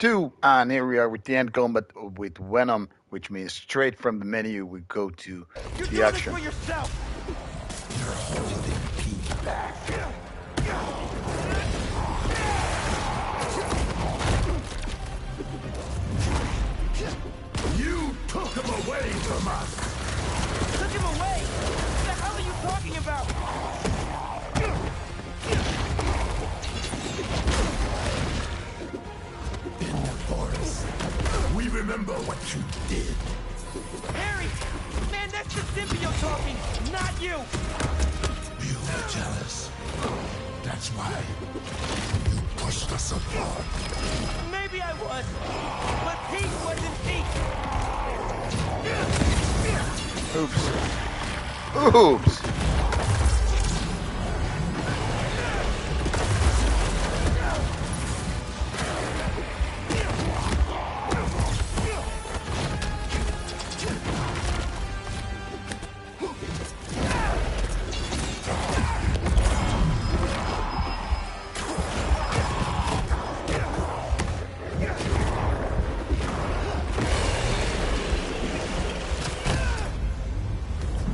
2, and here we are with the end combat with Venom, which means straight from the menu we go to You're the doing action. this for yourself. You're holding Pete back. You took him away from us. Took him away. What the hell are you talking about? In the forest, we remember what you did. Harry! Man, that's the symbiote talking, not you! You were jealous. That's why you pushed us apart. Maybe I was, but Pete wasn't Pete! Oops. Oops.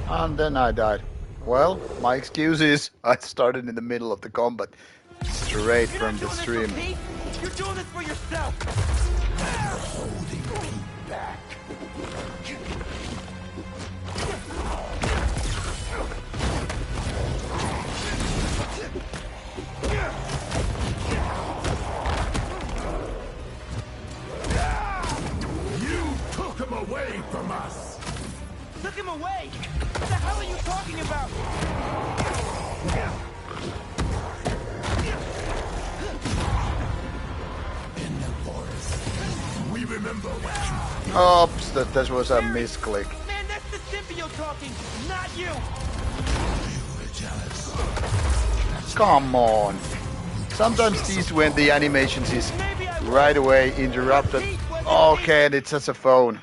And then I died. Well, my excuse is I started in the middle of the combat, straight You're from not the doing stream. this for Pete! You're doing this for yourself! You're holding Pete back. You took him away from us. Took him away! What the hell are you talking about? In the forest, we remember what you did. Oops, that was a misclick. Man, that's the symbiote talking, not you! You were jealous. Come on. Sometimes these when the animations is Maybe I was, right away interrupted. Pete wasn't Okay, and it's just a phone.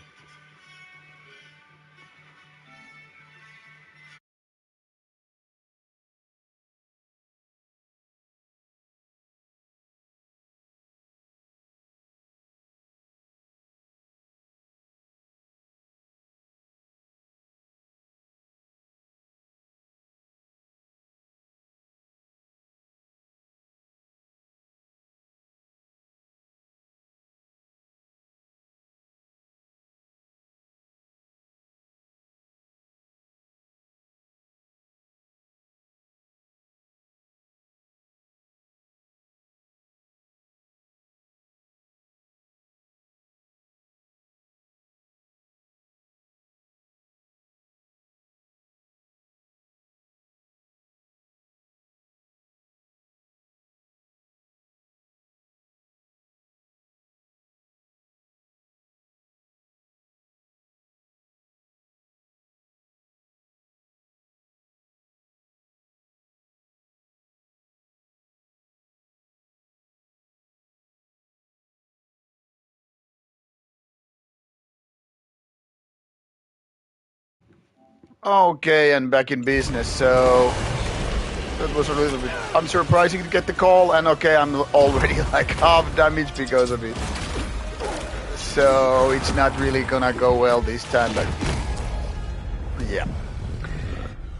Okay, and back in business. So that was a little bit unsurprising to get the call, and okay, I'm already like half damaged because of it. So it's not really gonna go well this time, but yeah.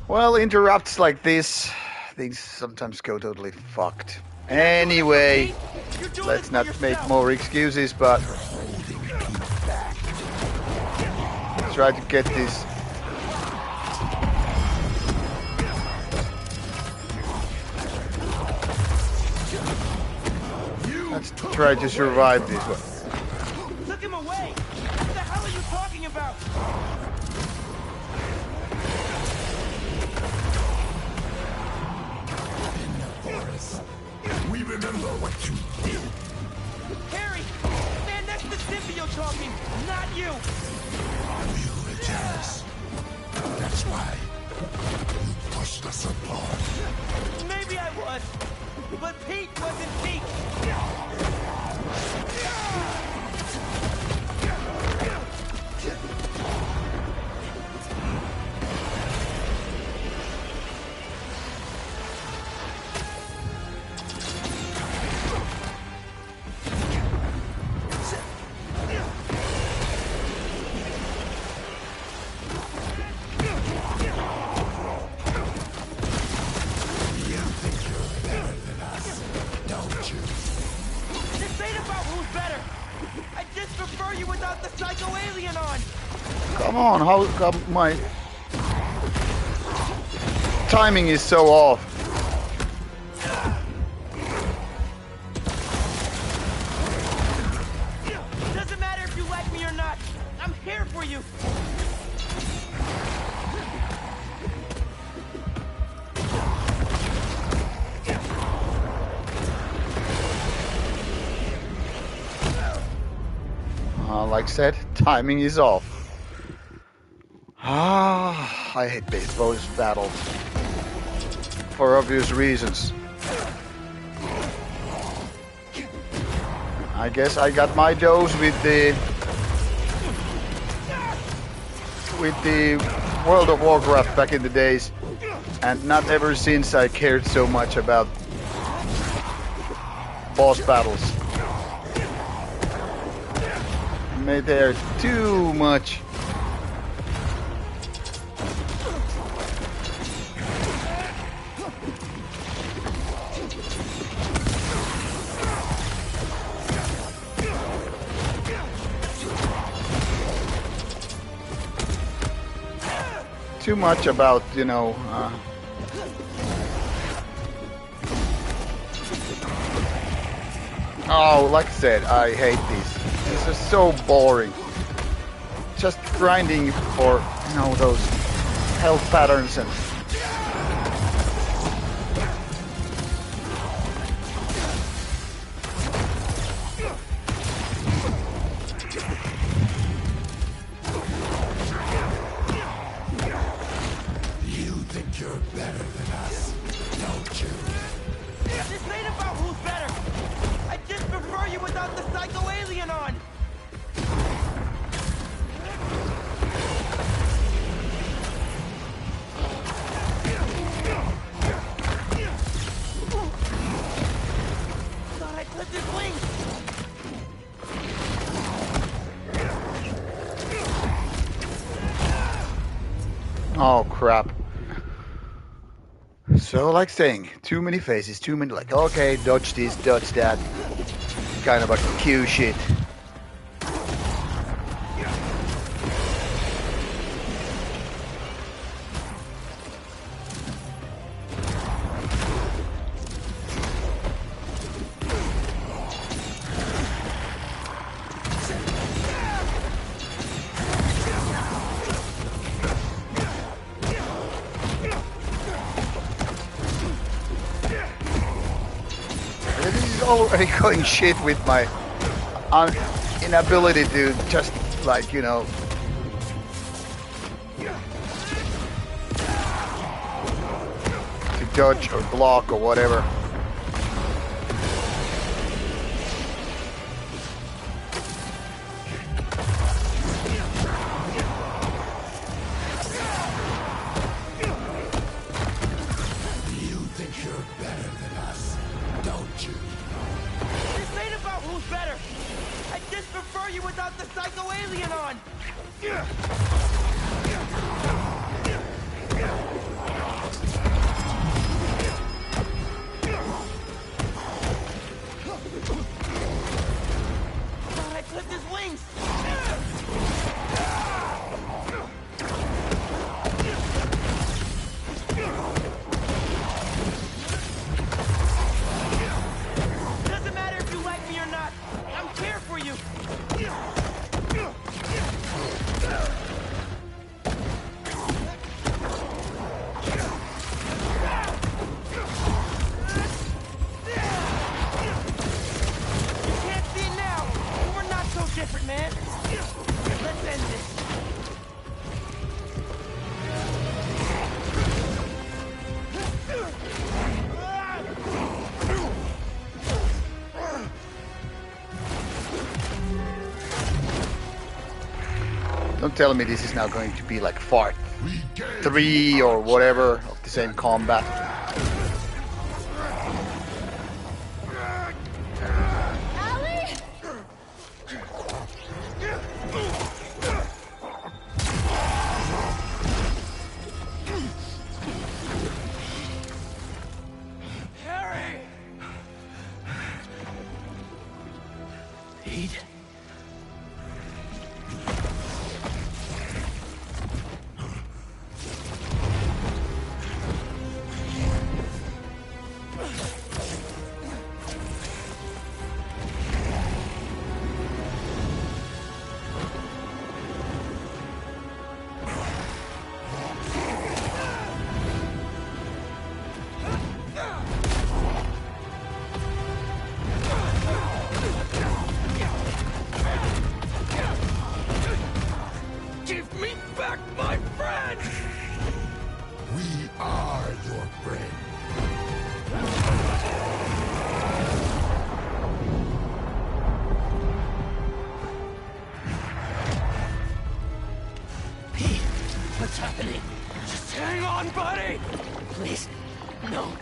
Well, interrupts like this, things sometimes go totally fucked. Anyway, You're doing let's this for not yourself. make more excuses, but try to get this. Let's try to survive this one. Took him away! What the hell are you talking about? in the forest. We remember what you did. Harry! Man, that's the symbiote talking, not you! You were jealous. That's why you pushed us apart. Maybe I was, but Pete wasn't Pete! prefer you without the psycho alien on. Come on, how come my timing is so off? Doesn't matter if you like me or not. I'm here for you. Like I said, timing is off. I hate baseball battles for obvious reasons. I guess I got my dose with the World of Warcraft back in the days, and not ever since I cared so much about boss battles. Made there too much. Too much about, you know, oh, like I said, I hate these. This is so boring. Just grinding for, you know, those health patterns and... You think you're better than us, don't you? This ain't about who's better. I just prefer you without the psycho alien on. Thought I clipped his wings. Oh, crap. So, like saying, too many faces, too many, like, okay, dodge this, dodge that. Kind of a cue shit. Already going shit with my inability to just, like, you know, to dodge or block or whatever. You think you're better than us, don't you? This ain't about who's better. I just prefer you without the psycho alien on. Thought I clipped his wings. Doesn't matter if you like me or not. I'm here for you. You can't see it now, but we're not so different, man. Let's end this. Don't tell me this is now going to be like part 3 or whatever of the same combat. Allie? Harry! Heat? what's happening. Just hang on, buddy! Please, no.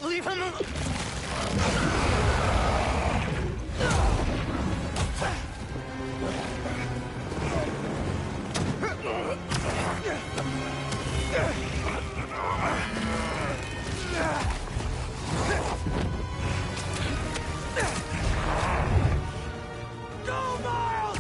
Leave him alone. Go, Miles!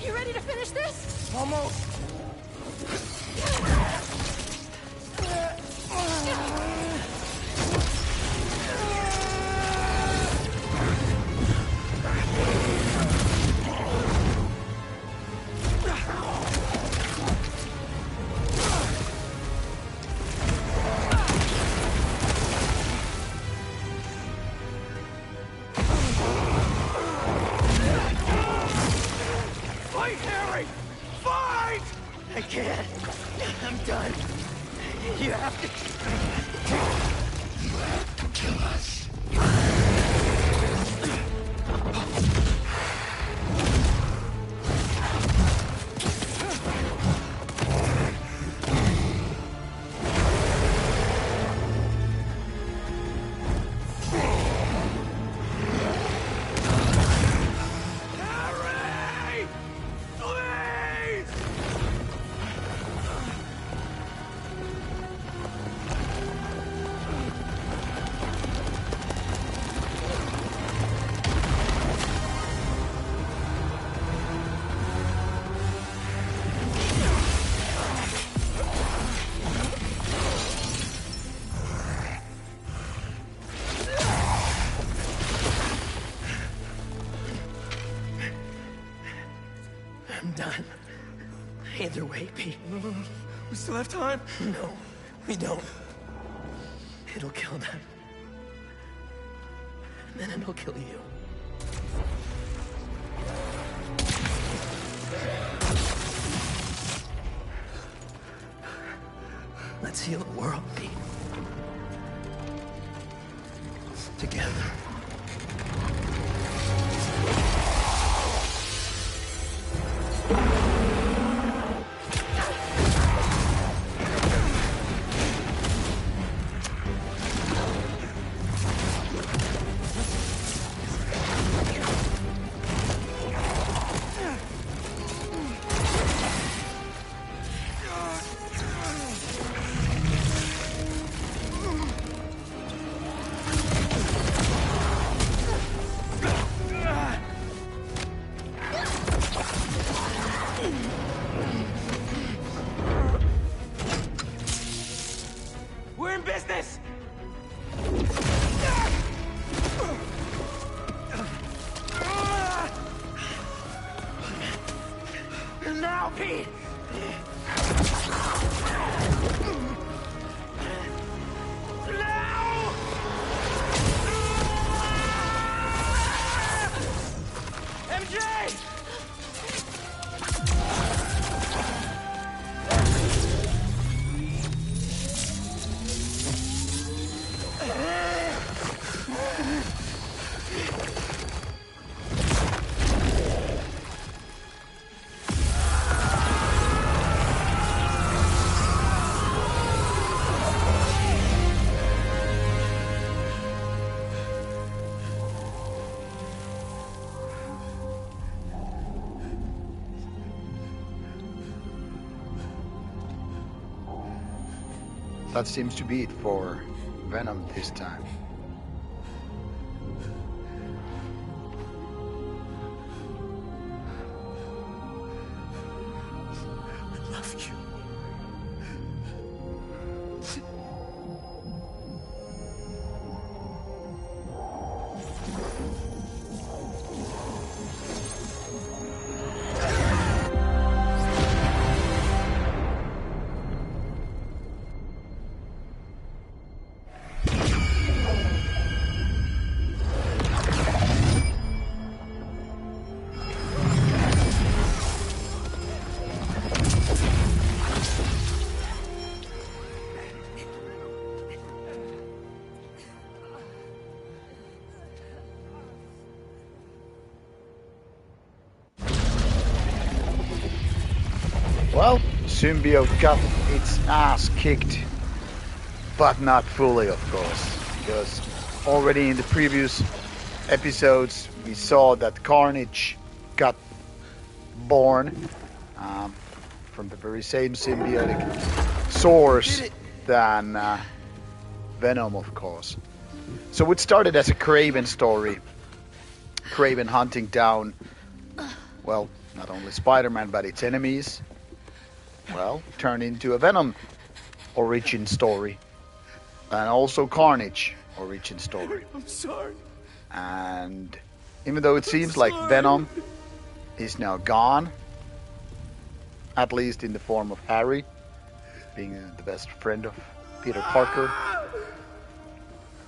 You ready to finish this? Almost. Fight, Harry! Fight! I can't. I'm done. You have to... Kill us. Harry! Please! I'm done. Either way, Pete. We still have time? No, we don't. It'll kill them. And then it'll kill you. Let's heal the world, Pete. Together. We're in business! Now, Pete! Now! MJ! That seems to be it for Venom this time. I love you. Well, Symbiote got its ass kicked, but not fully, of course, because already in the previous episodes we saw that Carnage got born from the very same symbiotic source than Venom, of course. So it started as a Kraven story. Kraven hunting down, well, not only Spider-Man but its enemies. Well, turned into a Venom origin story. And also Carnage origin story. I'm sorry. And even though it seems like Venom is now gone, at least in the form of Harry, being the best friend of Peter Parker,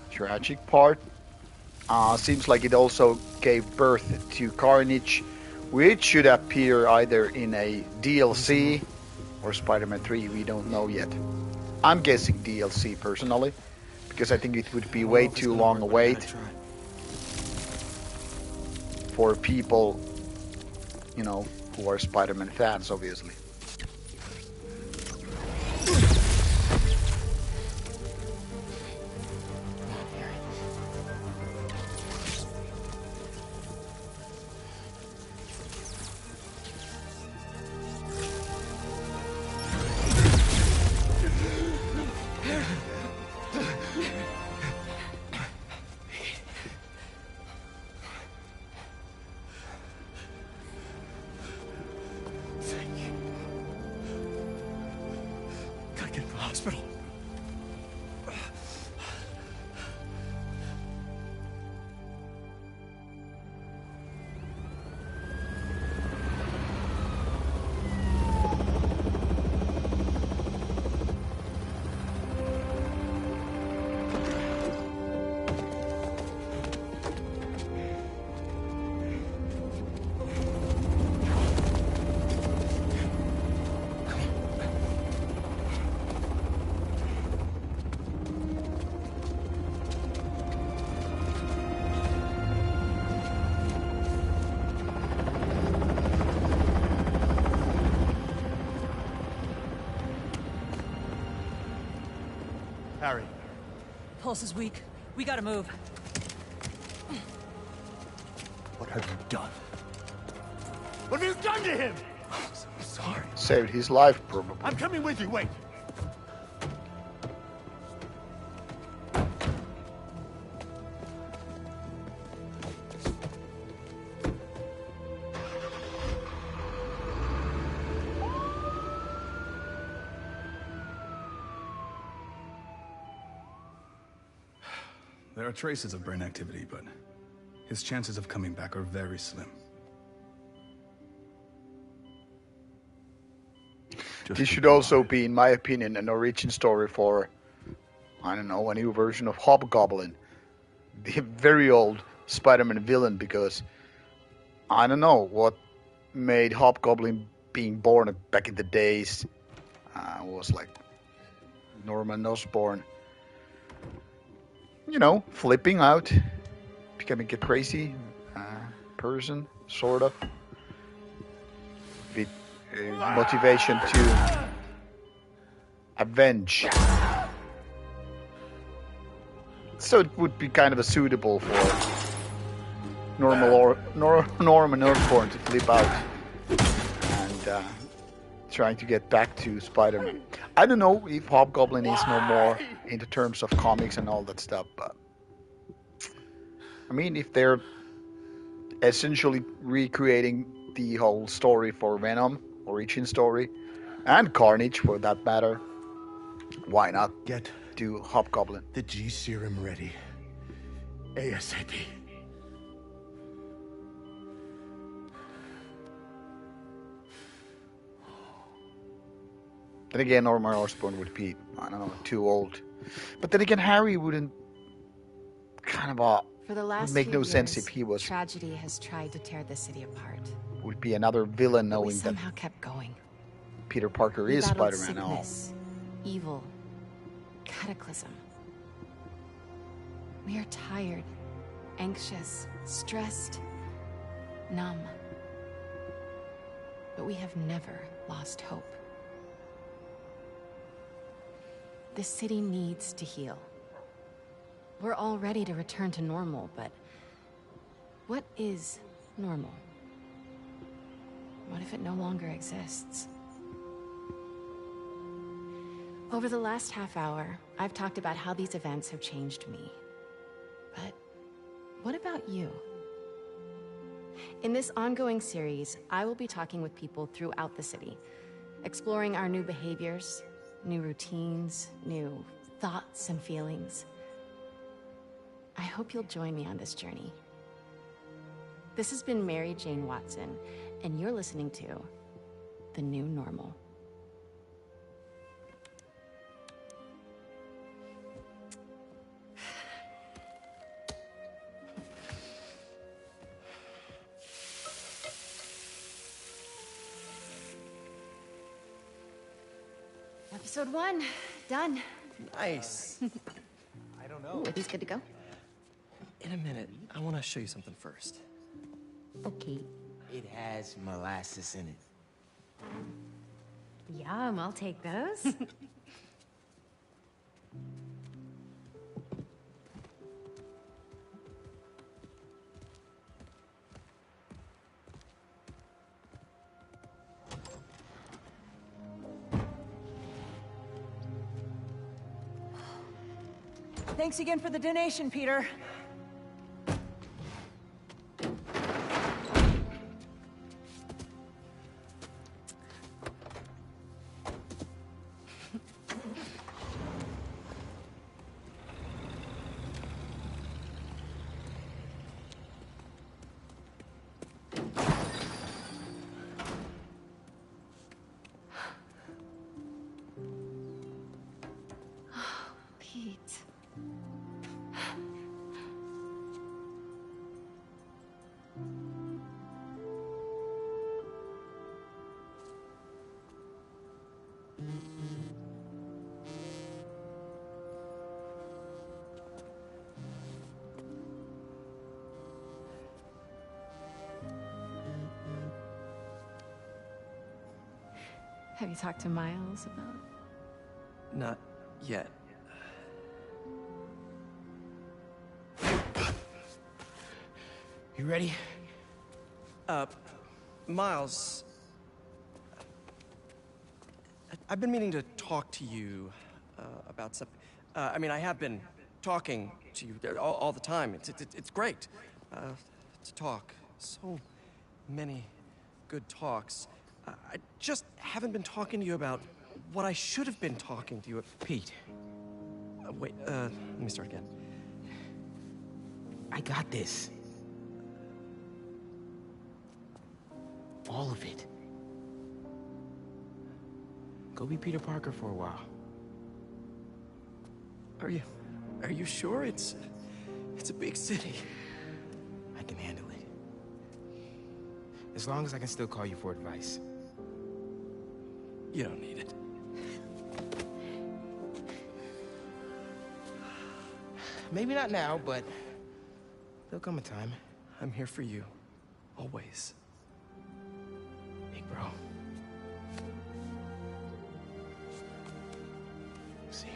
tragic part, seems like it also gave birth to Carnage, which should appear either in a DLC or Spider-Man 3, we don't know yet. I'm guessing DLC personally, because I think it would be way too long a wait for people, you know, who are Spider-Man fans, obviously. Hospital. Harry. Pulse is weak. We gotta move. What have you done? What have you done to him? I'm sorry. Saved his life, probably. I'm coming with you, wait. There are traces of brain activity, but his chances of coming back are very slim. This should also be, in my opinion, an origin story for, I don't know, a new version of Hobgoblin. The very old Spider-Man villain, because I don't know what made Hobgoblin being born back in the days was like Norman Osborn. You know, flipping out, becoming a crazy person, sort of. With motivation to avenge. So it would be kind of a suitable for Norman Osborn to flip out and trying to get back to Spider-Man. I don't know if Hobgoblin is no more in the terms of comics and all that stuff, but I mean, if they're essentially recreating the whole story for Venom, origin story, and Carnage for that matter, why not Get do Hobgoblin? the G serum ready. ASAP. Then again, Norman Osborn would be, I don't know, too old. But then again, Harry wouldn't kind of For the last would make few no years, sense if he was tragedy has tried to tear the city apart. would be another villain, But we knowing that somehow kept going. Peter Parker We is battled Spider-Man now. sickness, evil, cataclysm. We are tired, anxious, stressed, numb. But we have never lost hope. This city needs to heal. We're all ready to return to normal, but what is normal? What if it no longer exists? Over the last half hour, I've talked about how these events have changed me. But what about you? In this ongoing series, I will be talking with people throughout the city, exploring our new behaviors, new routines, new thoughts and feelings. I hope you'll join me on this journey. This has been Mary Jane Watson, and you're listening to The New Normal. Episode 1, done. Nice. I don't know. Ooh, are these good to go? In a minute, I want to show you something first. Okay. It has molasses in it. Yum, I'll take those. Thanks again for the donation, Peter. Pete. Have you talked to Miles about... Not yet. You ready? Miles, I've been meaning to talk to you about something. I mean, I have been talking to you all the time. It's great to talk. So many good talks. I just haven't been talking to you about what I should have been talking to you about. Pete, Wait, let me start again. I got this. All of it. Go be Peter Parker for a while. Are you sure? It's a big city. I can handle it. As long as I can still call you for advice. You don't need it. Maybe not now, but there'll come a time. I'm here for you. Always. Big bro. See you.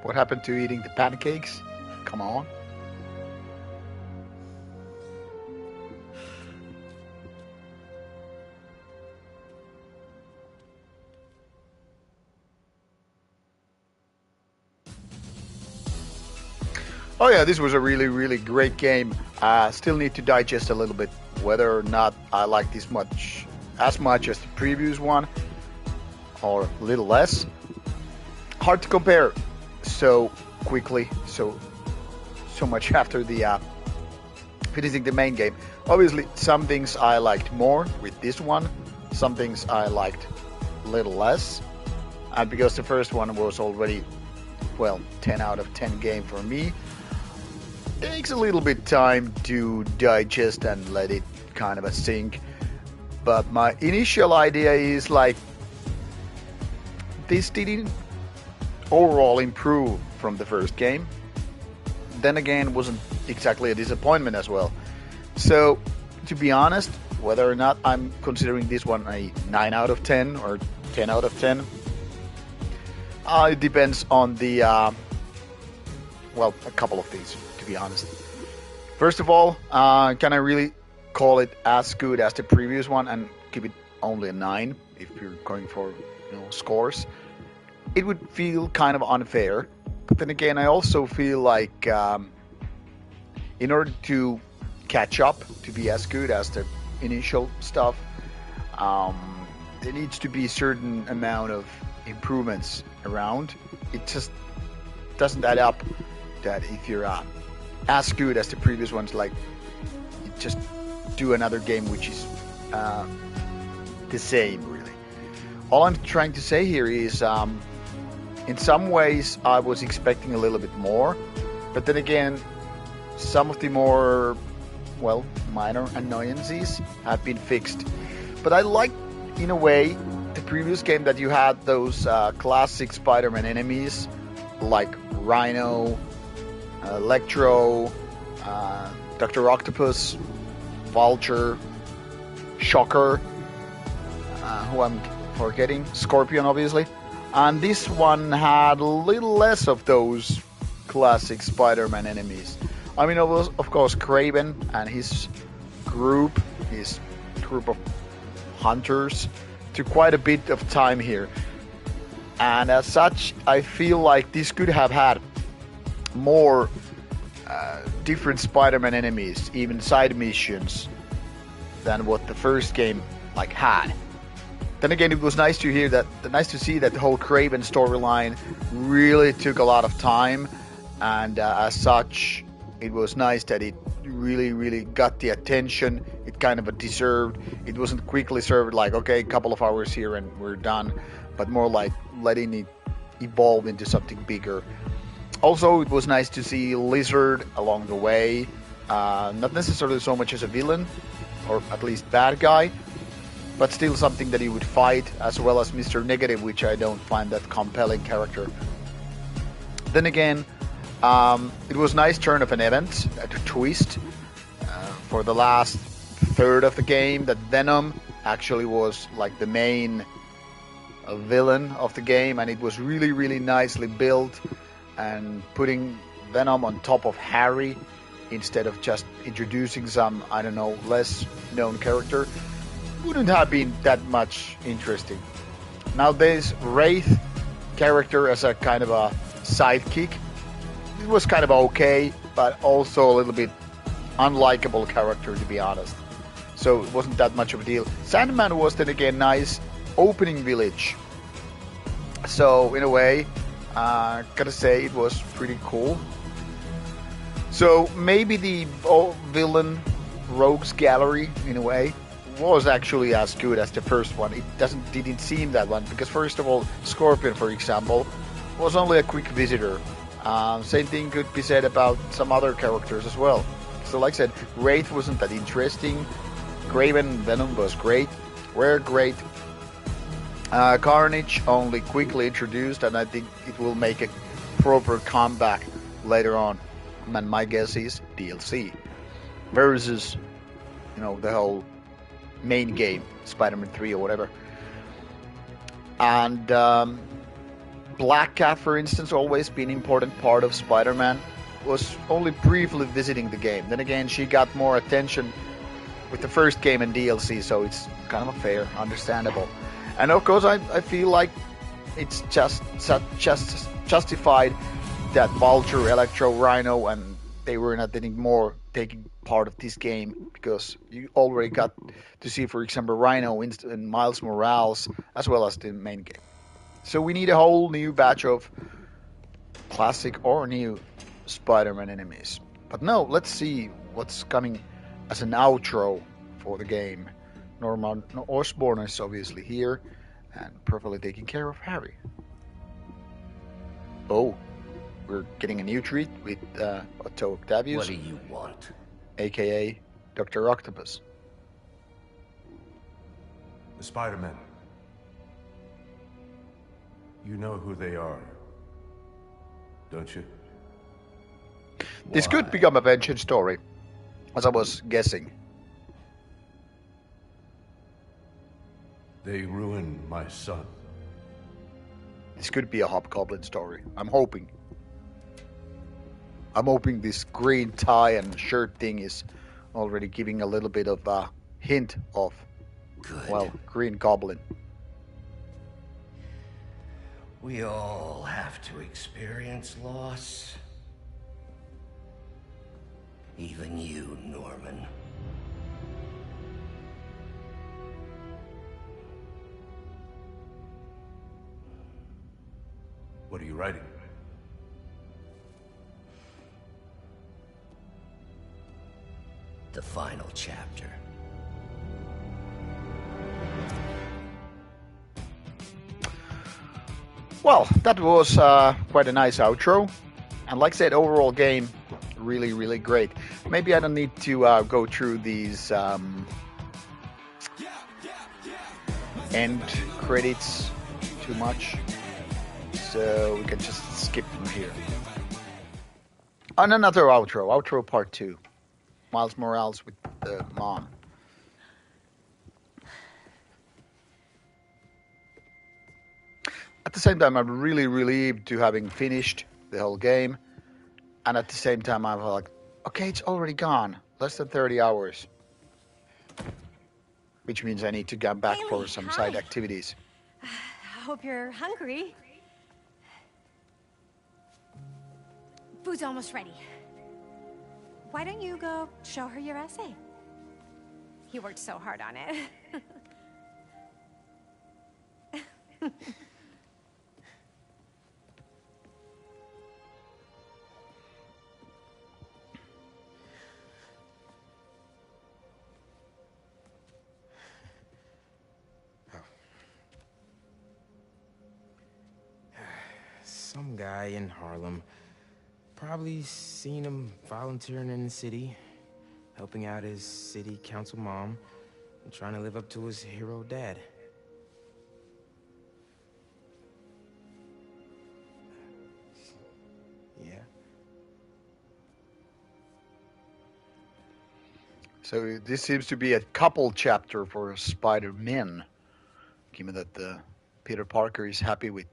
What happened to eating the pancakes? Come on. Oh yeah, this was a really, really great game. Still need to digest a little bit whether or not I like this as much as the previous one, or a little less. Hard to compare so quickly, so much after the finishing the main game. Obviously, some things I liked more with this one, some things I liked a little less, and because the first one was already, well, 10 out of 10 game for me, takes a little bit time to digest and let it kind of sink. But my initial idea is like this didn't overall improve from the first game. Then again, wasn't exactly a disappointment as well. So, to be honest, whether or not I'm considering this one a 9 out of 10 or 10 out of 10, it depends on the, well, a couple of things, to be honest. First of all, can I really call it as good as the previous one and give it only a 9 if you're going for scores? It would feel kind of unfair. But then again, I also feel like in order to catch up, to be as good as the initial stuff, there needs to be a certain amount of improvements around. It just doesn't add up that if you're as good as the previous ones, like you just do another game which is the same, really. All I'm trying to say here is in some ways I was expecting a little bit more, but then again, some of the more, well, minor annoyances have been fixed. But I like, in a way, the previous game that you had those classic Spider-Man enemies like Rhino, Electro, Dr. Octopus, Vulture, Shocker, who I'm forgetting, Scorpion obviously. And this one had a little less of those classic Spider-Man enemies. I mean, of course, Kraven and his group of hunters, took quite a bit of time here. And as such, I feel like this could have had more different Spider-Man enemies, even side missions, than what the first game had. Then again, it was nice to see that the whole Kraven storyline really took a lot of time, and as such, it was nice that it really got the attention it kind of deserved. It wasn't quickly served like, okay, a couple of hours here and we're done, but more like letting it evolve into something bigger. Also, it was nice to see Lizard along the way, not necessarily so much as a villain, or at least bad guy, but still something that he would fight, as well as Mr. Negative, which I don't find that compelling character. Then again, it was a nice turn of an event, a twist, for the last third of the game, that Venom actually was like the main villain of the game, and it was really nicely built, and putting Venom on top of Harry instead of just introducing some, I don't know, less known character wouldn't have been that much interesting. Now there's Wraith character as a kind of a sidekick. It was kind of okay, but also a little bit unlikable character, to be honest. So it wasn't that much of a deal. Sandman was then again nice opening village. So in a way, gotta say it was pretty cool. So maybe the villain rogues gallery, in a way, was actually as good as the first one. It didn't seem that one, because first of all, Scorpion, for example, was only a quick visitor. Same thing could be said about some other characters as well. So like I said, Wraith wasn't that interesting. Kraven, Venom was great, were great. Carnage only quickly introduced, and I think it will make a proper comeback later on. And my guess is DLC versus, the whole main game, Spider-Man 3 or whatever. And Black Cat, for instance, always been an important part of Spider-Man, was only briefly visiting the game. Then again, she got more attention with the first game and DLC, so it's kind of fair, understandable. And of course, I feel like it's just justified that Vulture, Electro, Rhino, and they were not anymore taking part of this game, because you already got to see, for example, Rhino and Miles Morales, as well as the main game. So we need a whole new batch of classic or new Spider-Man enemies. But no, let's see what's coming as an outro for the game. Norman Osborn is obviously here and perfectly taking care of Harry. Oh, we're Parker getting a new treat with Otto Octavius. What do you want? AKA Dr. Octopus. The Spider-Men. You know who they are, don't you? This could become a vengeance story, as I was guessing. They ruined my son. This could be a Hobgoblin story. I'm hoping. I'm hoping this green tie and shirt thing is already giving a little bit of a hint of, well, Green Goblin. We all have to experience loss. Even you, Norman. What are you writing? The final chapter. Well, that was quite a nice outro. And like I said, overall game, really, really great. Maybe I don't need to go through these end credits too much. So we can just skip them here. On another outro part 2. Miles Morales with the mom. At the same time, I'm really relieved to having finished the whole game. And at the same time, I'm like, okay, it's already gone. Less than 30 hours. Which means I need to get back for some side activities. I hope you're hungry. Food's almost ready. Why don't you go show her your essay? You worked so hard on it. Some guy in Harlem. Probably seen him volunteering in the city, helping out his city council mom, and trying to live up to his hero dad. Yeah. So this seems to be a couple chapter for Spider-Man, given that Peter Parker is happy with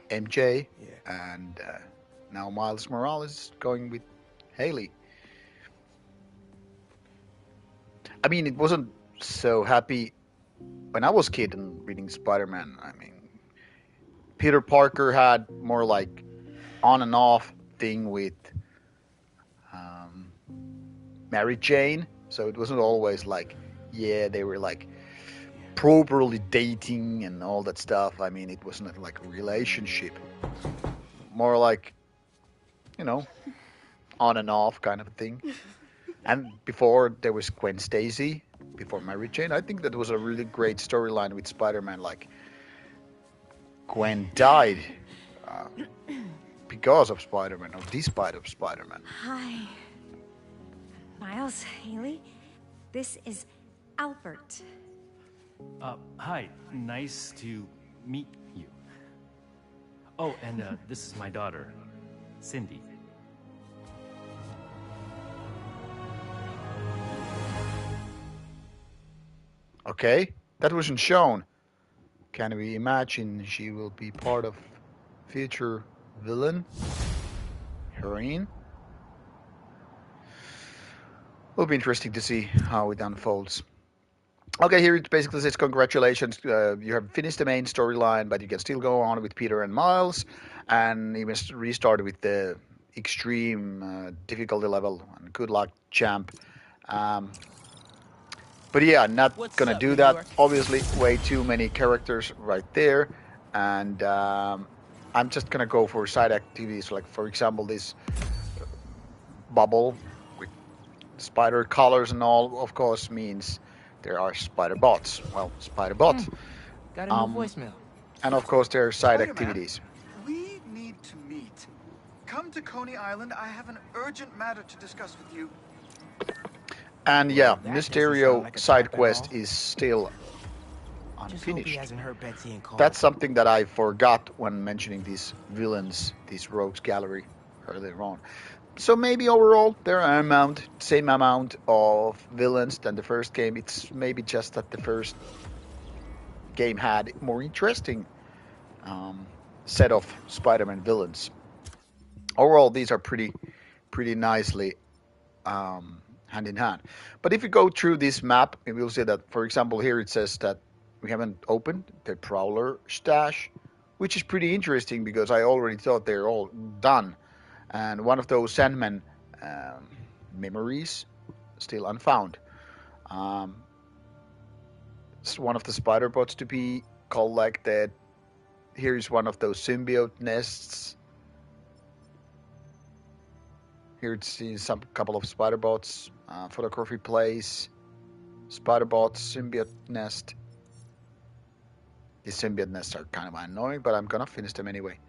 MJ, and now Miles Morales is going with Haley. I mean, it wasn't so happy when I was a kid and reading Spider-Man. I mean, Peter Parker had more like on and off thing with Mary Jane, so it wasn't always like, yeah, they were like properly dating and all that stuff. I mean, it wasn't like a relationship, more like, you know, on and off kind of thing. And before there was Gwen Stacy, before Mary Jane, I think that was a really great storyline with Spider-Man. Like, Gwen died because of Spider-Man, or despite of Spider-Man. Hi. Miles, Haley, this is Albert. Hi. Nice to meet you. Oh, and this is my daughter, Cindy. Okay, that wasn't shown. Can we imagine she will be part of future villain? Heroine? Will be interesting to see how it unfolds. Okay, here it basically says congratulations, you have finished the main storyline, but you can still go on with Peter and Miles, and even restart with the extreme difficulty level. And good luck, champ. But yeah, not gonna do that. Obviously, way too many characters right there, and I'm just gonna go for side activities, like for example this bubble with spider colors and all. Of course, means there are spider bots. Well, spider bot. Got a new voicemail. And of course, there are side activities. We need to meet. to Coney Island. I have an urgent matter to discuss with you. And yeah, That doesn't Mysterio sound like a side trap at quest all. is still Just hope he unfinished. hasn't hurt Betsy and Carl. That's something that I forgot when mentioning these villains, these rogues gallery earlier on. So maybe overall there are same amount of villains than the first game. It's maybe just that the first game had more interesting set of Spider-Man villains. Overall, these are pretty nicely hand in hand. But if you go through this map, you will see that, for example, here it says that we haven't opened the Prowler stash, which is pretty interesting because I already thought they're all done. And one of those Sandman memories still unfound. It's one of the spider bots to be collected. Here is one of those symbiote nests. Here it's some couple of spider bots, photography place, spider bots, symbiote nest. These symbiote nests are kind of annoying, but I'm gonna finish them anyway.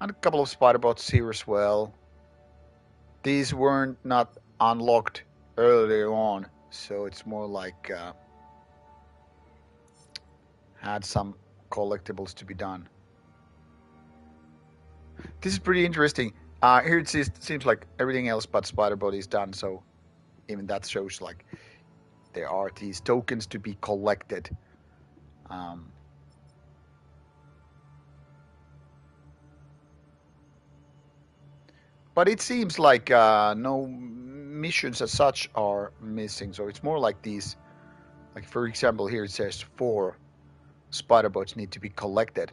And a couple of spider bots here as well. These weren't not unlocked earlier on, so it's more like had some collectibles to be done. This is pretty interesting. Here it seems like everything else but spider body is done, so even that shows like there are these tokens to be collected. But it seems like no missions as such are missing, so it's more like these, like for example here it says 4 spider bots need to be collected.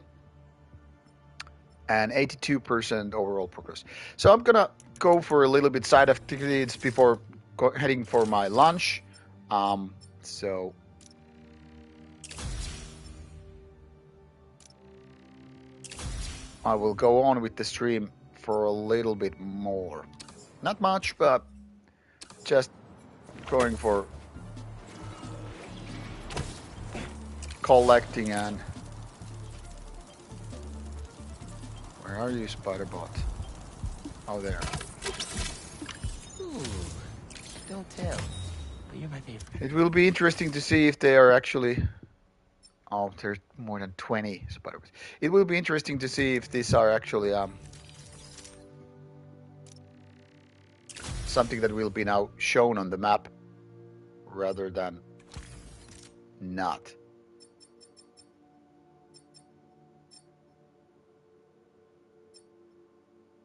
And 82% overall progress. So I'm gonna go for a little bit side activities before heading for my lunch. So I will go on with the stream for a little bit more. Not much, but just going for collecting. And where are you, Spider-Bot? Oh, there. Ooh, don't tell. But you're my favorite. It will be interesting to see if they are actually... Oh, there's more than 20 Spider-Bots. It will be interesting to see if these are actually something that will be now shown on the map rather than not.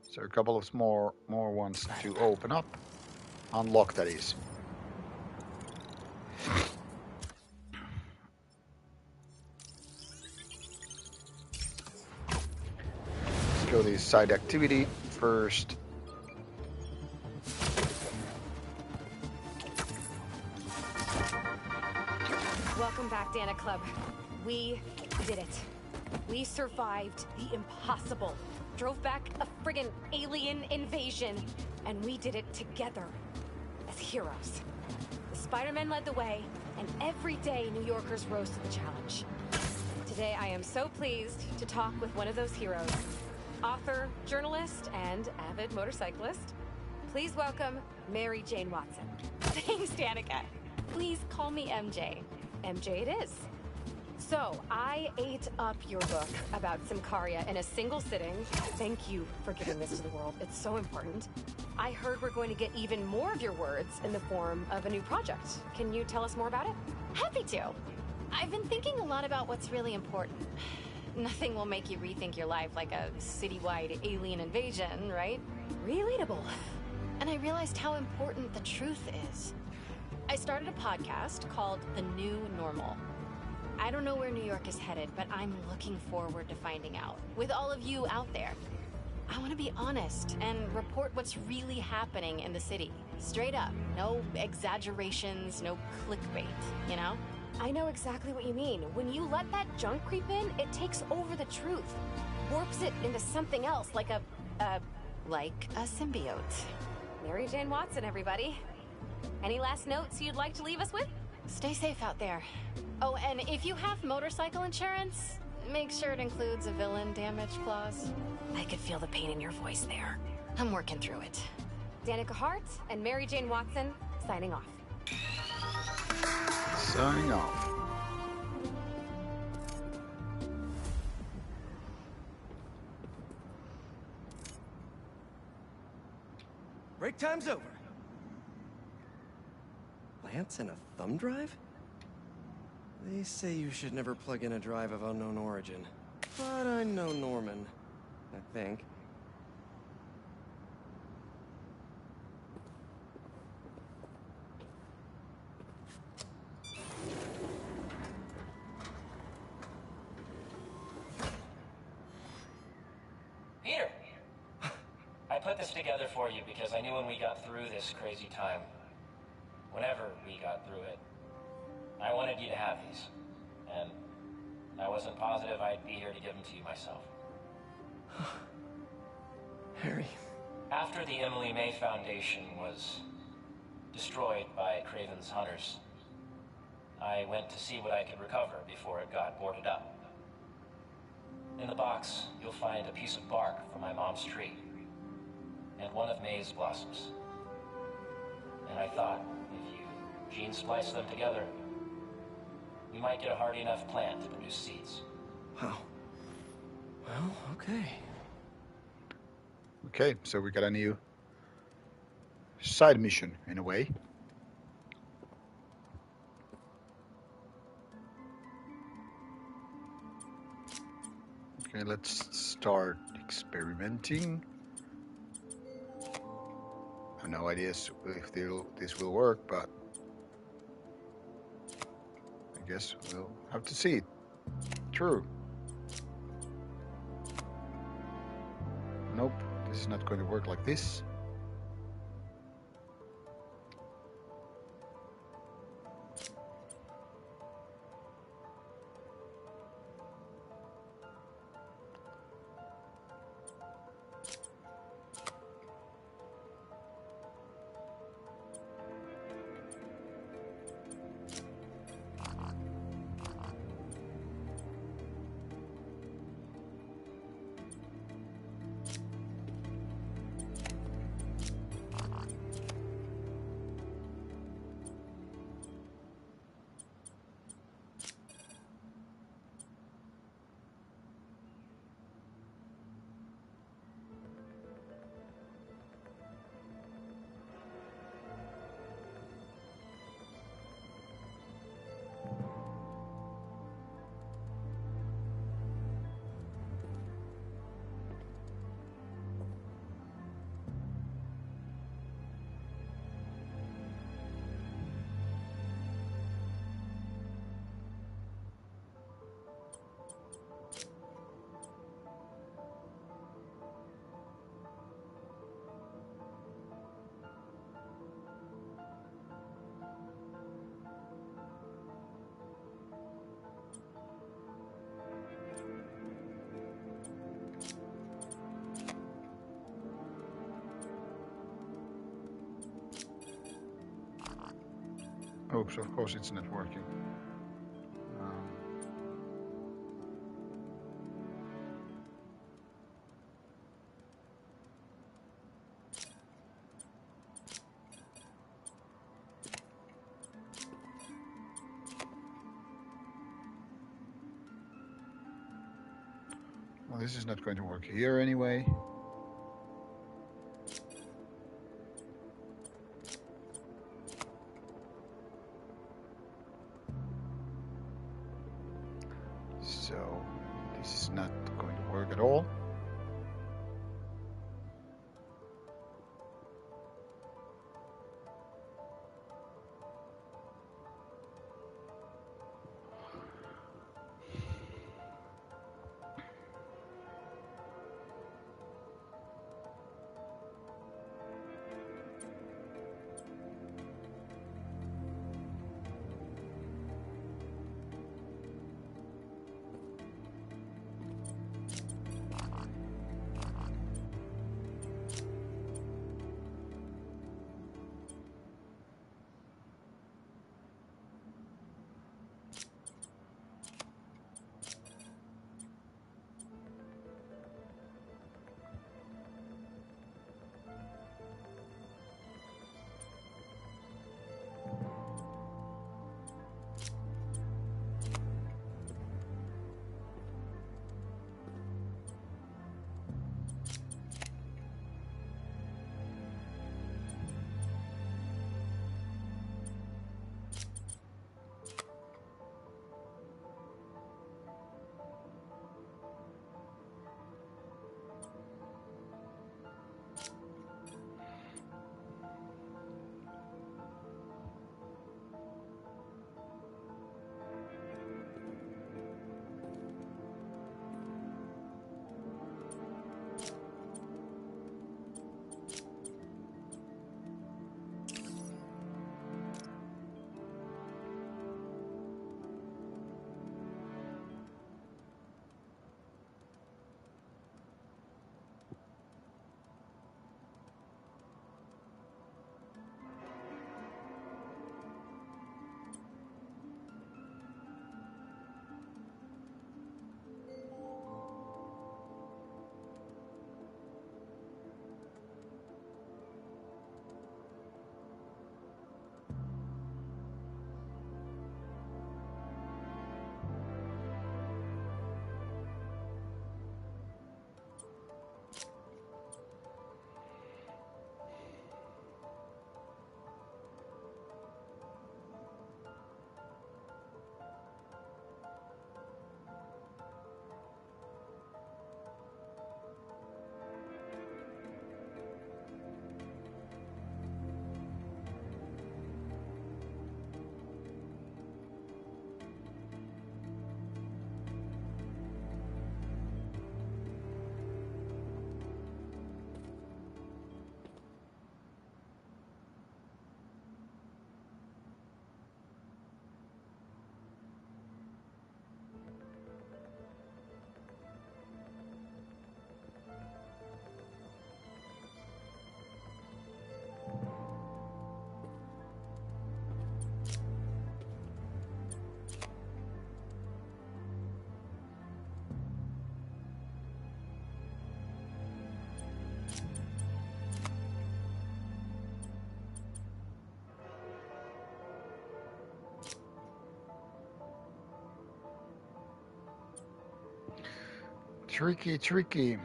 So a couple of more ones to open up. Unlock, that is. Let's go to side activity first. Welcome back, Dana Club. We did it. We survived the impossible. Drove back a friggin' alien invasion. And we did it together. As heroes. The Spider-Men led the way, and every day New Yorkers rose to the challenge. Today I am so pleased to talk with one of those heroes. Author, journalist, and avid motorcyclist. Please welcome Mary Jane Watson. Thanks, Danica. Please call me MJ. MJ it is. So, I ate up your book about Symkaria in a single sitting. Thank you for giving this to the world. It's so important. I heard we're going to get even more of your words in the form of a new project. Can you tell us more about it? Happy to. I've been thinking a lot about what's really important. Nothing will make you rethink your life like a citywide alien invasion, right? Relatable. And I realized how important the truth is. I started a podcast called The New Normal. I don't know where New York is headed, but I'm looking forward to finding out. With all of you out there. I want to be honest and report what's really happening in the city. Straight up. No exaggerations, no clickbait, you know? I know exactly what you mean. When you let that junk creep in, it takes over the truth. Warps it into something else, like a symbiote. Mary Jane Watson, everybody. Any last notes you'd like to leave us with? Stay safe out there. Oh, and if you have motorcycle insurance, make sure it includes a villain damage clause. I could feel the pain in your voice there. I'm working through it. Danica Hart and Mary Jane Watson, signing off. Signing off. Break time's over. Lance and a thumb drive? They say you should never plug in a drive of unknown origin. But I know Norman, I think. Peter! I put this together for you because I knew when we got through this crazy time, whenever we got through it, I wanted you to have these. And I wasn't positive I'd be here to give them to you myself. Harry. After the Emily May Foundation was destroyed by Craven's hunters, I went to see what I could recover before it got boarded up. In the box, you'll find a piece of bark from my mom's tree, and one of May's blossoms. And I thought, if you gene splice them together, we might get a hardy enough plant to produce seeds. Wow. Well, okay. Okay, so we got a new side mission in a way. Okay, let's start experimenting. I have no idea if this will work, but I guess we'll have to see it. True. Nope, this is not going to work like this. Oh, so of course it's not working. Well, this is not going to work here anyway. So this is not going to work at all. Tricky, tricky.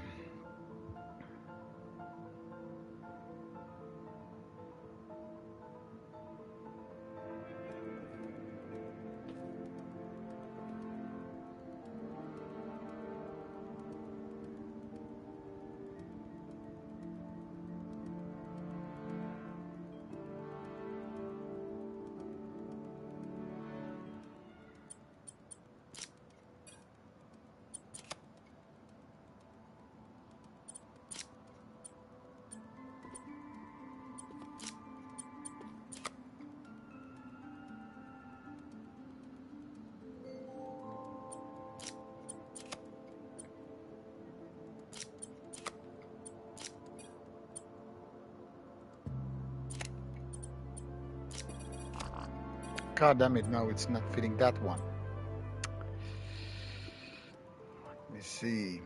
God damn it, no, it's not fitting that one. Let me see.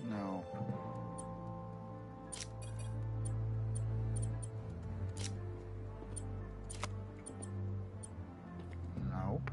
No. Nope.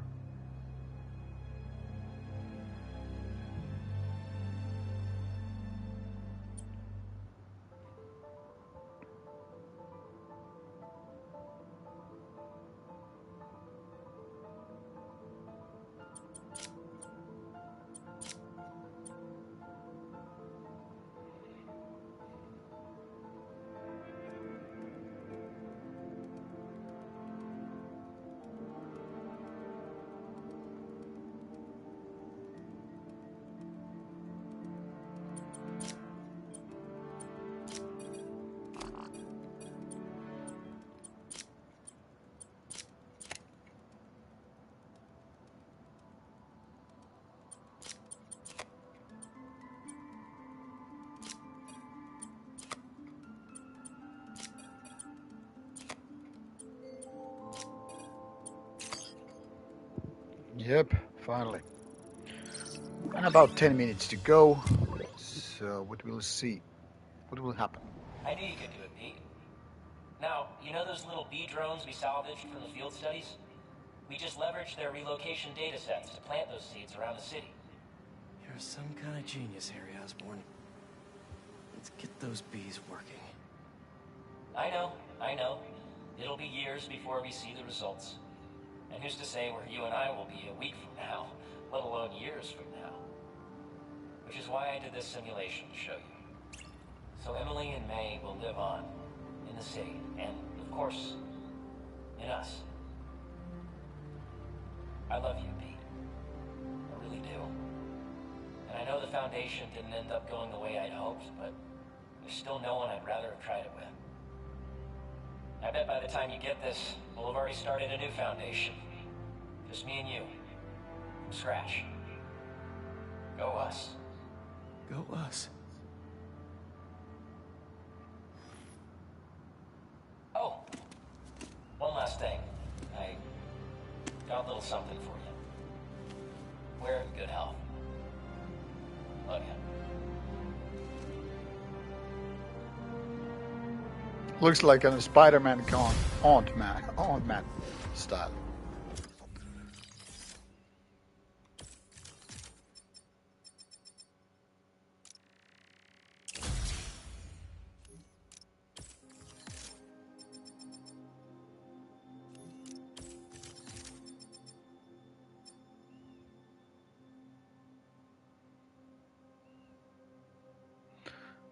Yep, finally. And about 10 minutes to go. So what we'll see. What will happen? I knew you could do it, Pete. Now, you know those little bee drones we salvaged from the field studies? We just leveraged their relocation data sets to plant those seeds around the city. You're some kind of genius, Harry Osborn. Let's get those bees working. I know. It'll be years before we see the results. And who's to say where you and I will be a week from now, let alone years from now? Which is why I did this simulation to show you. So Emily and May will live on in the city, and, of course, in us. I love you, Pete. I really do. And I know the Foundation didn't end up going the way I'd hoped, but there's still no one I'd rather have tried it with. I bet by the time you get this, we'll have already started a new Foundation. Just me and you. From scratch. Go us. Go us. Oh, one last thing. I got a little something for you. Wear it in good health. Love you. Looks like a Spider-Man Aunt-Man style.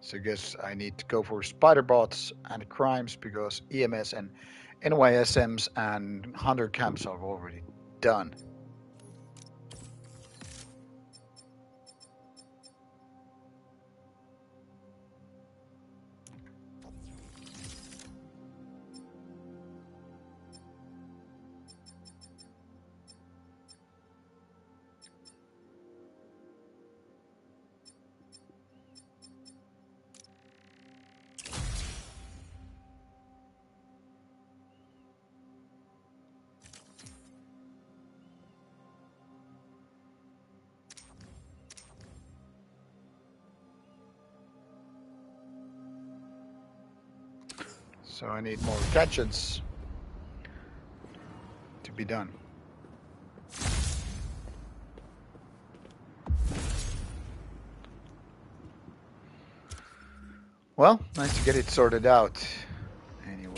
So I guess I need to go for spider bots and crimes because EMS and NYSMs and hunter camps are already done. So I need more gadgets to be done. Well, nice to get it sorted out. Anyway.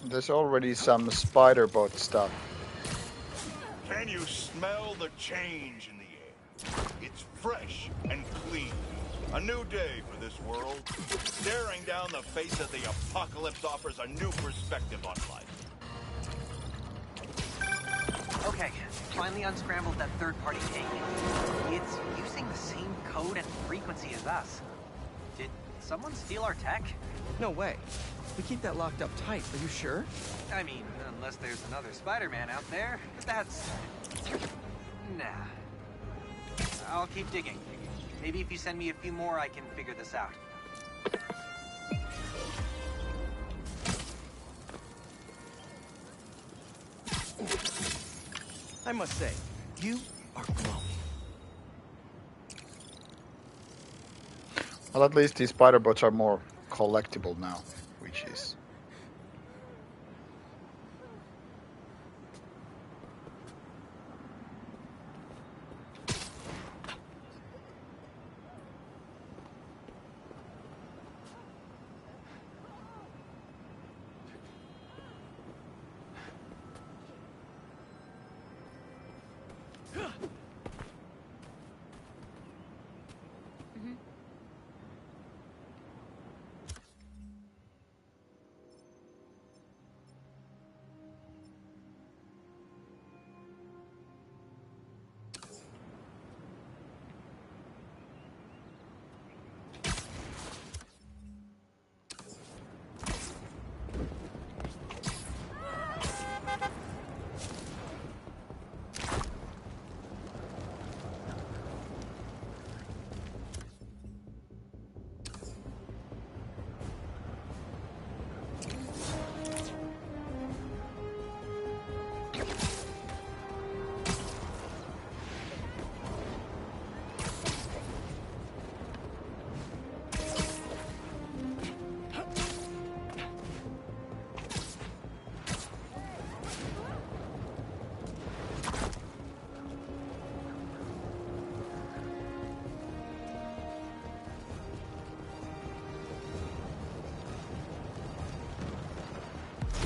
There's already some spider bot stuff. Can you smell the change in the air? It's fresh and clean. A new day for this world. Staring down the face of the apocalypse offers a new perspective on life. Okay, finally unscrambled that third-party tank. It's using the same code and frequency as us. Did someone steal our tech? No way. We keep that locked up tight. Are you sure? I mean, unless there's another Spider-Man out there. That's... Nah. I'll keep digging. Maybe if you send me a few more, I can figure this out. I must say, you are glowing. Well, at least these spider bots are more collectible now, which is...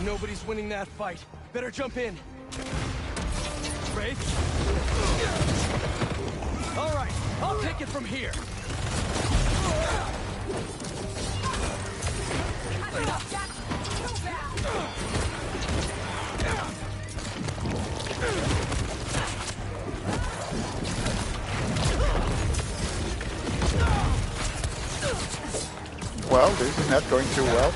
Nobody's winning that fight. Better jump in. Wraith? All right, I'll take it from here. Well, this is not going too well.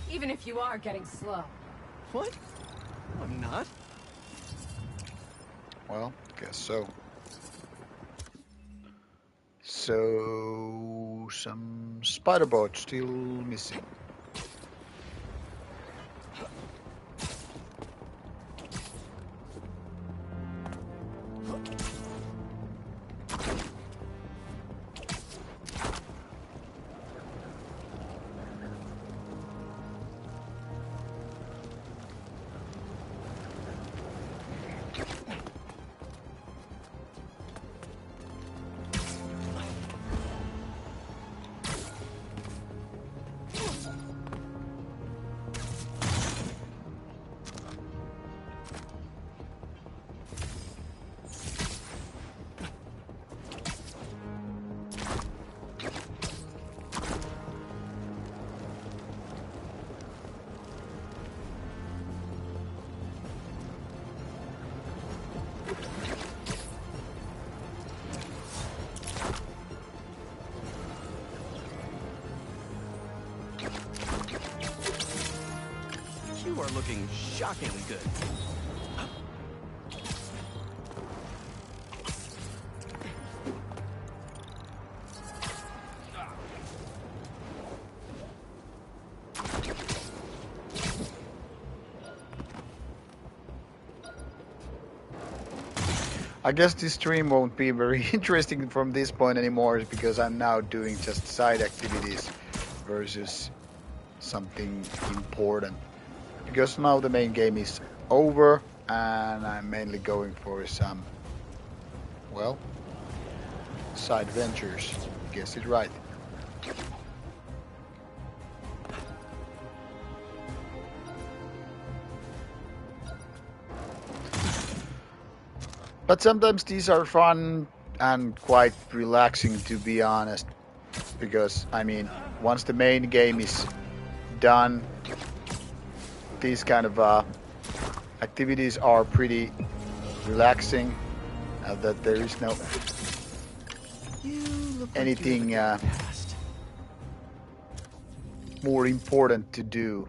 Even if you are getting slow. What? I'm not. Well, guess so. So, some spider bots still missing. are looking shockingly good. I guess this stream won't be very interesting from this point anymore because I'm now doing just side activities versus something important. Because now the main game is over and I'm mainly going for some, well, side ventures. Guess it right. But sometimes these are fun and quite relaxing, to be honest. Because, I mean, once the main game is done, these kind of activities are pretty relaxing. That there is no anything more important to do.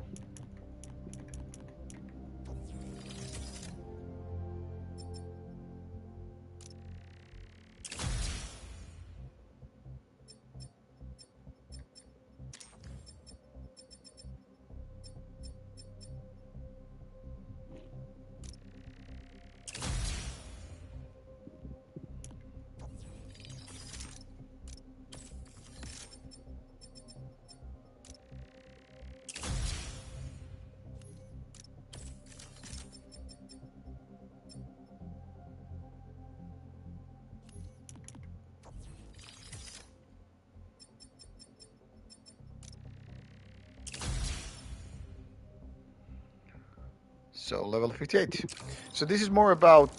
So level 58. So this is more about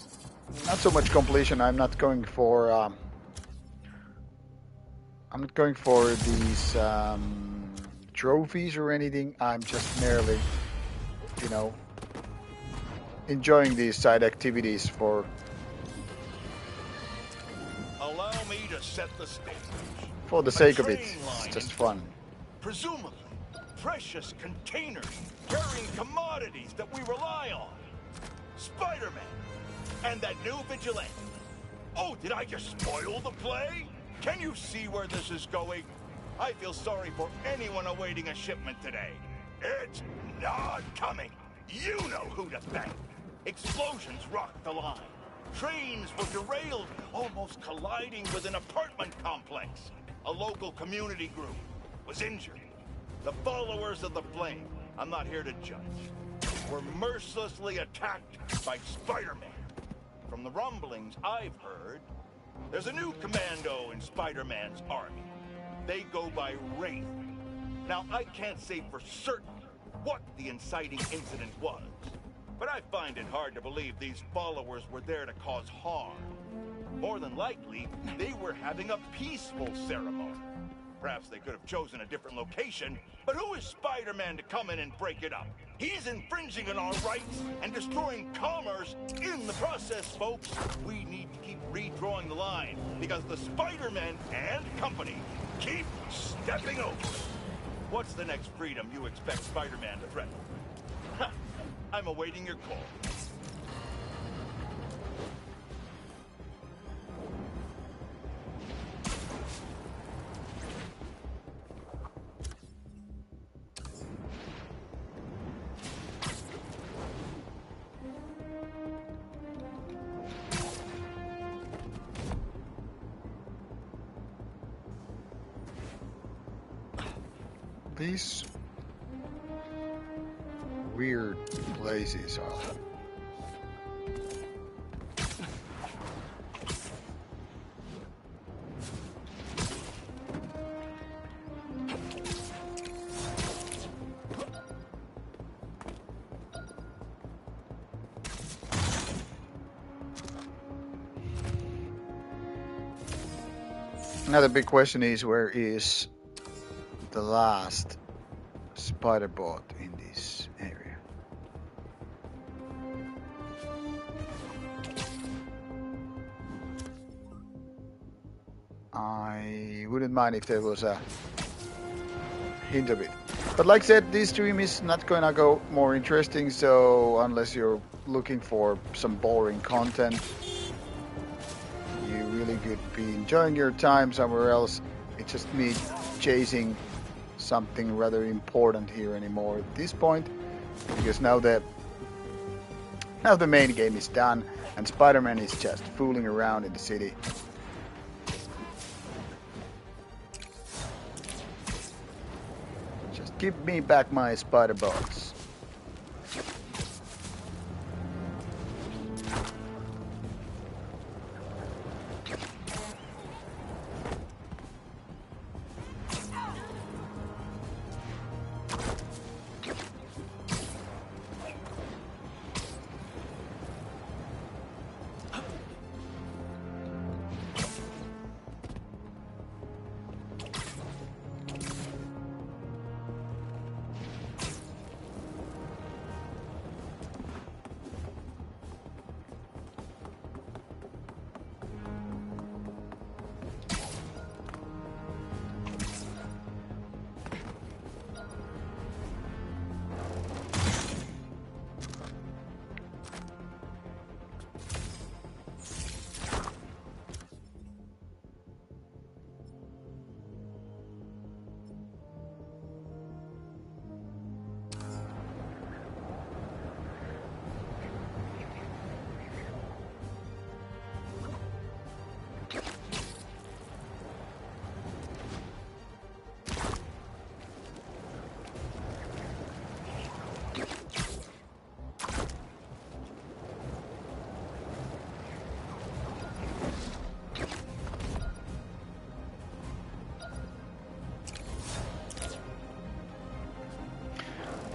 not so much completion. I'm not going for these trophies or anything. I'm just merely, you know, enjoying these side activities for. Allow me to set the stage. For the sake of it, it's just fun. Presumably, precious containers carrying commodities that we rely on. Spider-Man and that new vigilante. Oh, did I just spoil the play? Can you see where this is going? I feel sorry for anyone awaiting a shipment today. It's not coming. You know who to thank. Explosions rocked the line. Trains were derailed, almost colliding with an apartment complex. A local community group was injured. The followers of the Flame, I'm not here to judge, were mercilessly attacked by Spider-Man. From the rumblings I've heard, there's a new commando in Spider-Man's army. They go by Wraith. Now, I can't say for certain what the inciting incident was, but I find it hard to believe these followers were there to cause harm. More than likely, they were having a peaceful ceremony. Perhaps they could have chosen a different location, but who is Spider-Man to come in and break it up? He's infringing on our rights and destroying commerce in the process, folks. We need to keep redrawing the line, because the Spider-Man and company keep stepping over. What's the next freedom you expect Spider-Man to threaten? Ha! I'm awaiting your call. These weird places are. Now the big question is, where is the last spider bot in this area? I wouldn't mind if there was a hint of it. But like I said, this stream is not gonna go more interesting, so unless you're looking for some boring content, you really could be enjoying your time somewhere else. It's just me chasing something rather important here anymore at this point, because now the main game is done and Spider-Man is just fooling around in the city. Just give me back my spider bots.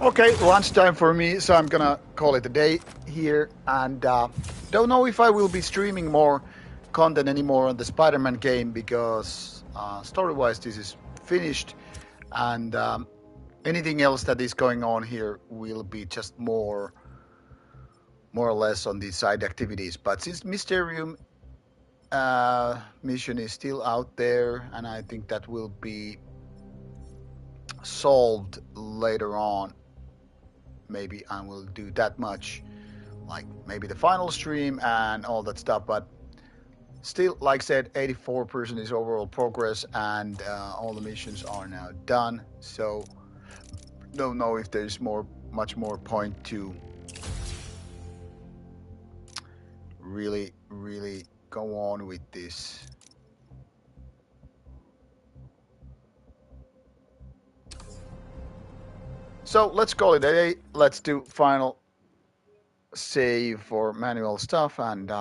Okay, lunchtime for me, so I'm gonna call it a day here, and don't know if I will be streaming more content anymore on the Spider-Man game, because story-wise this is finished, and anything else that is going on here will be just more or less on the side activities. But since Mysterium mission is still out there, and I think that will be solved later on, maybe I will do that much, like maybe the final stream and all that stuff. But still, like I said, 84% is overall progress, and all the missions are now done, so don't know if there's much more point to really go on with this. So let's call it a day. Let's do final save for manual stuff, and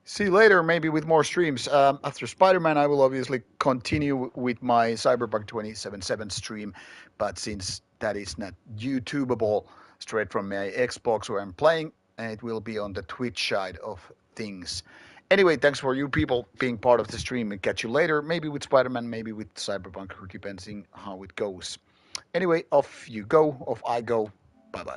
see you later, maybe with more streams. After Spider-Man, I will obviously continue with my Cyberpunk 2077 stream, but since that is not YouTubeable straight from my Xbox where I'm playing, it will be on the Twitch side of things. Anyway, thanks for you people being part of the stream, and catch you later, maybe with Spider-Man, maybe with Cyberpunk, depending how it goes. Anyway, off you go, off I go. Bye-bye.